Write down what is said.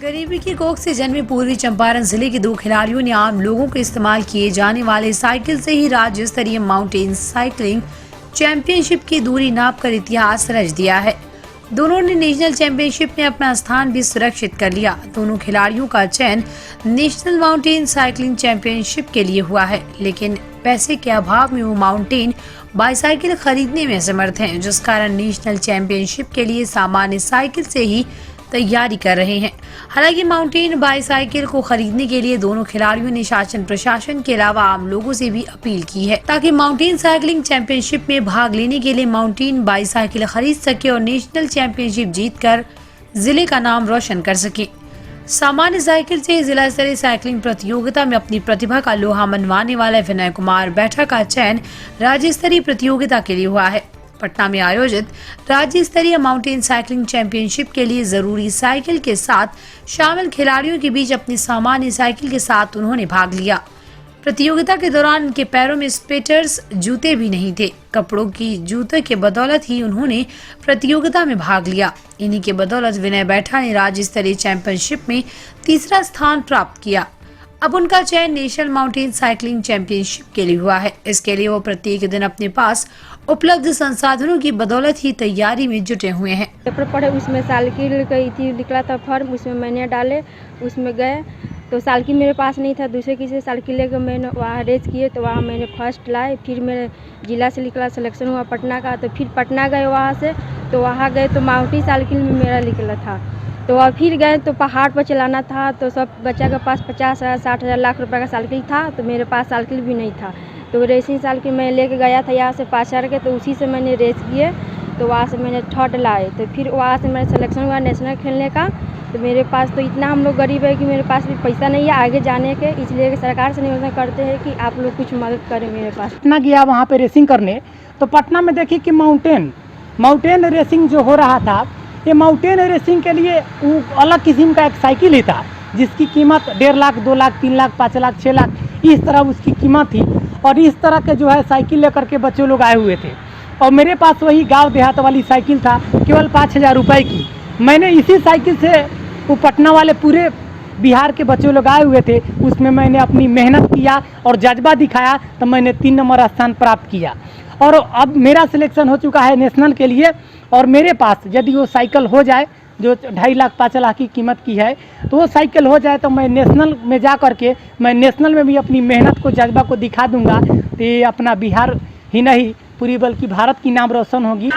गरीबी की कोख से जन्मे पूर्वी चंपारण जिले के दो खिलाड़ियों ने आम लोगों को इस्तेमाल किए जाने वाले साइकिल से ही राज्य स्तरीय माउंटेन साइकिलिंग चैंपियनशिप की दूरी नापकर इतिहास रच दिया है। दोनों ने नेशनल चैंपियनशिप में अपना स्थान भी सुरक्षित कर लिया। दोनों खिलाड़ियों का चयन नेशनल माउंटेन साइकिलिंग चैंपियनशिप के लिए हुआ है, लेकिन पैसे के अभाव में वो माउंटेन बाईसाइकिल खरीदने में असमर्थ हैं, जिस कारण नेशनल चैंपियनशिप के लिए सामान्य साइकिल से ही तैयारी कर रहे हैं। हालांकि माउंटेन बाईसाइकिल को खरीदने के लिए दोनों खिलाड़ियों ने शासन प्रशासन के अलावा आम लोगों से भी अपील की है, ताकि माउंटेन साइकिलिंग चैंपियनशिप में भाग लेने के लिए माउंटेन बाईसाइकिल खरीद सके और नेशनल चैंपियनशिप जीतकर जिले का नाम रोशन कर सके। सामान्य साइकिल से जिला स्तरीय साइकिलिंग प्रतियोगिता में अपनी प्रतिभा का लोहा मनवाने वाले विनय कुमार बैठा का चयन राज्य स्तरीय प्रतियोगिता के लिए हुआ है। पटना में आयोजित राज्य स्तरीय माउंटेन साइकिलिंग चैंपियनशिप के लिए जरूरी साइकिल के साथ शामिल खिलाड़ियों के बीच अपनी सामान्य साइकिल के साथ उन्होंने भाग लिया। प्रतियोगिता के दौरान उनके पैरों में स्पेटर्स जूते भी नहीं थे। कपड़ों की जूते के बदौलत ही उन्होंने प्रतियोगिता में भाग लिया। इन्हीं के बदौलत विनय बैठा ने राज्य स्तरीय चैंपियनशिप में तीसरा स्थान प्राप्त किया। अब उनका चयन नेशनल माउंटेन साइकिलिंग चैंपियनशिप के लिए हुआ है। इसके लिए वो प्रत्येक दिन अपने पास उपलब्ध संसाधनों की बदौलत ही तैयारी में जुटे हुए हैं। पेपर पढ़े, उसमें साइकिल का निकला था फॉर्म, उसमें मैंने डाले, उसमें गए तो साइकिल मेरे पास नहीं था। दूसरे किसी से साइकिल लेकर मैंने वहाँ रेस किए तो वहाँ मैंने फर्स्ट लाए। फिर मेरे जिला से निकला, सिलेक्शन हुआ पटना का, तो फिर पटना गए वहाँ से, तो वहाँ गए तो माउंटेन साइकिल में मेरा निकला था। तो वह फिर गए तो पहाड़ पर चलाना था, तो सब बच्चा के पास 50,000 60,000 लाख रुपए का साइकिल था, तो मेरे पास साइकिल भी नहीं था। तो रेसिंग साइकिल मैं लेके गया था यहाँ से पाचर के, तो उसी से मैंने रेस किए, तो वहाँ से मैंने थर्ड लाए। तो फिर वहाँ से मेरा सिलेक्शन हुआ नेशनल खेलने का। तो मेरे पास तो इतना हम लोग गरीब है कि मेरे पास भी पैसा नहीं है आगे जाने के, इसलिए सरकार से निवेदन करते हैं कि आप लोग कुछ मदद करें मेरे पास। पटना गया वहाँ पे रेसिंग करने, तो पटना में देखिए कि माउंटेन रेसिंग जो हो रहा था, ये माउंटेन रेसिंग के लिए अलग किस्म का एक साइकिल ही था, जिसकी कीमत 1.5 लाख, 2 लाख, 3 लाख, 5 लाख, 6 लाख इस तरह उसकी कीमत थी। और इस तरह के जो है साइकिल लेकर के बच्चे लोग आए हुए थे, और मेरे पास वही गांव देहात वाली साइकिल था, केवल 5,000 रुपये की। मैंने इसी साइकिल से वो पटना वाले पूरे बिहार के बच्चे लोग आए हुए थे, उसमें मैंने अपनी मेहनत किया और जज्बा दिखाया, तो मैंने 3 नंबर स्थान प्राप्त किया। और अब मेरा सिलेक्शन हो चुका है नेशनल के लिए, और मेरे पास यदि वो साइकिल हो जाए जो 2.5 लाख 5 लाख की कीमत की है, तो वो साइकिल हो जाए तो मैं नेशनल में जा करके मैं नेशनल में भी अपनी मेहनत को जज्बा को दिखा दूंगा। तो ये अपना बिहार ही नहीं पूरी बल्कि भारत की नाम रोशन होगी।